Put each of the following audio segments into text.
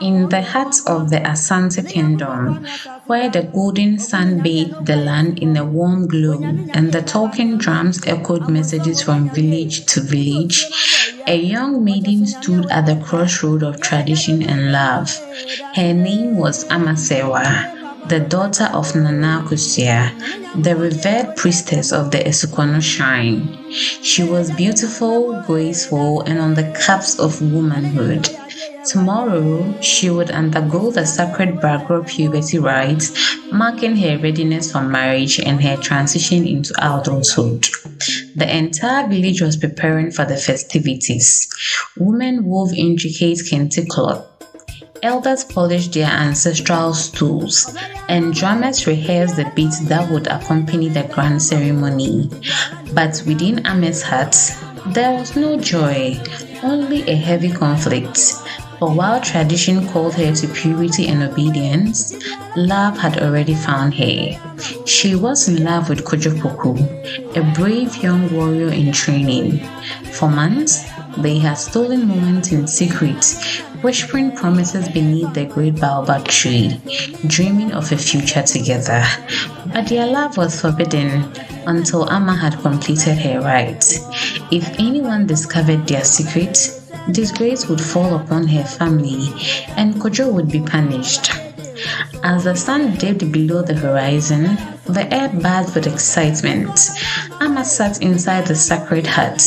In the heart of the Asante kingdom, where the golden sun bathed the land in a warm glow and the talking drums echoed messages from village to village, a young maiden stood at the crossroad of tradition and love. Her name was Amasewa, the daughter of Nana Kusia, the revered priestess of the Esukwano shrine. She was beautiful, graceful, and on the cusp of womanhood. Tomorrow, she would undergo the sacred Bagro puberty rites, marking her readiness for marriage and her transition into adulthood. The entire village was preparing for the festivities. Women wove intricate kente cloth. Elders polished their ancestral stools, and drummers rehearsed the beats that would accompany the grand ceremony. But within Ame's heart, there was no joy, only a heavy conflict. For while tradition called her to purity and obedience, love had already found her. She was in love with Kojopoku, a brave young warrior in training. For months, they had stolen moments in secret, whispering promises beneath the great baobab tree, dreaming of a future together. But their love was forbidden until Amma had completed her rites. If anyone discovered their secret, disgrace would fall upon her family and Kojo would be punished. As the sun dipped below the horizon, the air buzzed with excitement. Amma sat inside the sacred hut,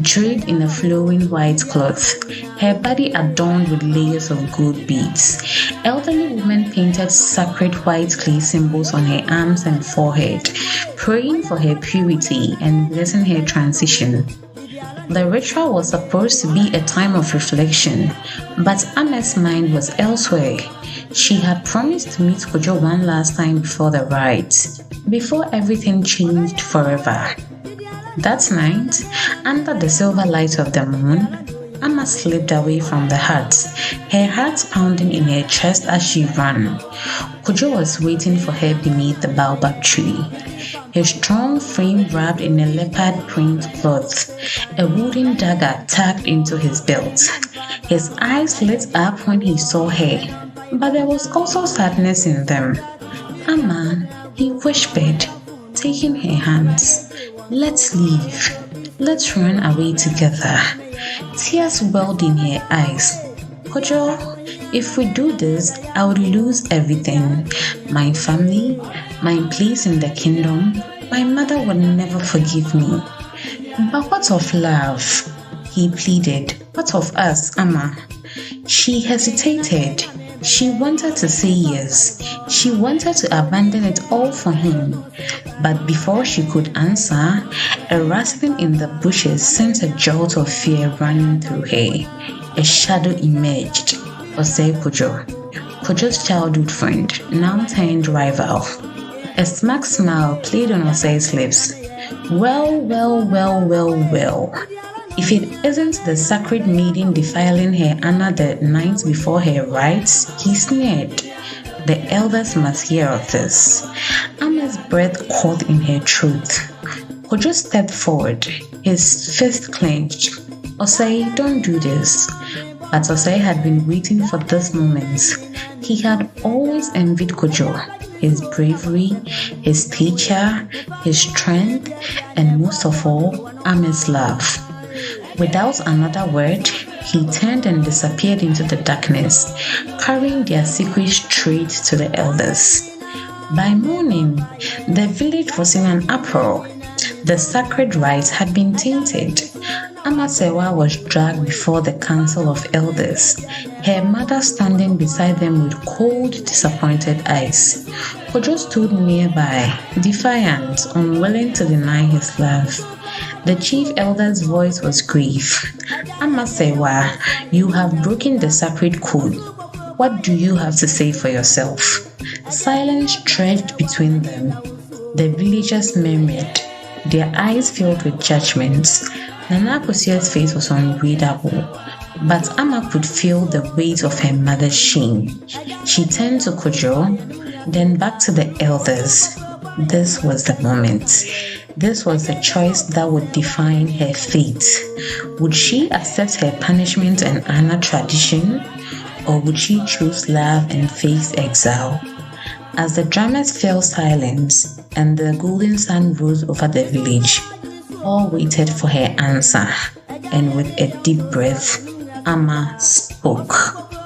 draped in a flowing white cloth, her body adorned with layers of gold beads. Elderly women painted sacred white clay symbols on her arms and forehead, praying for her purity and blessing her transition. The ritual was supposed to be a time of reflection, but Ame's mind was elsewhere. She had promised to meet Kojo one last time before the rites, before everything changed forever. That night, under the silver light of the moon, Amma slipped away from the hut, her heart pounding in her chest as she ran. Kojo was waiting for her beneath the baobab tree, his strong frame wrapped in a leopard print cloth, a wooden dagger tucked into his belt. His eyes lit up when he saw her, but there was also sadness in them. Amma, he whispered, taking her hands, let's leave. Let's run away together. Tears welled in her eyes. Kojo, if we do this, I would lose everything. My family, my place in the kingdom, my mother would never forgive me. But what of love? He pleaded. What of us, Amma? She hesitated. She wanted to say yes. She wanted to abandon it all for him. But before she could answer, a rustling in the bushes sent a jolt of fear running through her. A shadow emerged. Osei Kojo, Kojo's childhood friend, now turned rival. A smirk smile played on Osei's lips. Well, well, well, well, well. If it isn't the sacred maiden defiling her Anna the night before her rites, he sneered. The elders must hear of this. Amma's breath caught in her throat. Kojo stepped forward, his fist clenched. Osei, don't do this. But Osei had been waiting for this moment. He had always envied Kojo, his bravery, his stature, his strength, and most of all, Amma's love. Without another word, he turned and disappeared into the darkness, carrying their secret straight to the elders. By morning, the village was in an uproar. The sacred rites had been tainted. Amasewa was dragged before the council of elders, her mother standing beside them with cold, disappointed eyes. Kojo stood nearby, defiant, unwilling to deny his love. The chief elder's voice was grief. Amasewa, you have broken the sacred code. What do you have to say for yourself? Silence stretched between them. The villagers murmured, their eyes filled with judgment. Nana Kosia's face was unreadable, but Amma could feel the weight of her mother's shame. She turned to Kojo, then back to the elders. This was the moment. This was the choice that would define her fate. Would she accept her punishment and honor tradition, or would she choose love and face exile? As the drummers fell silent and the golden sun rose over the village, all waited for her answer, and with a deep breath, Amma spoke.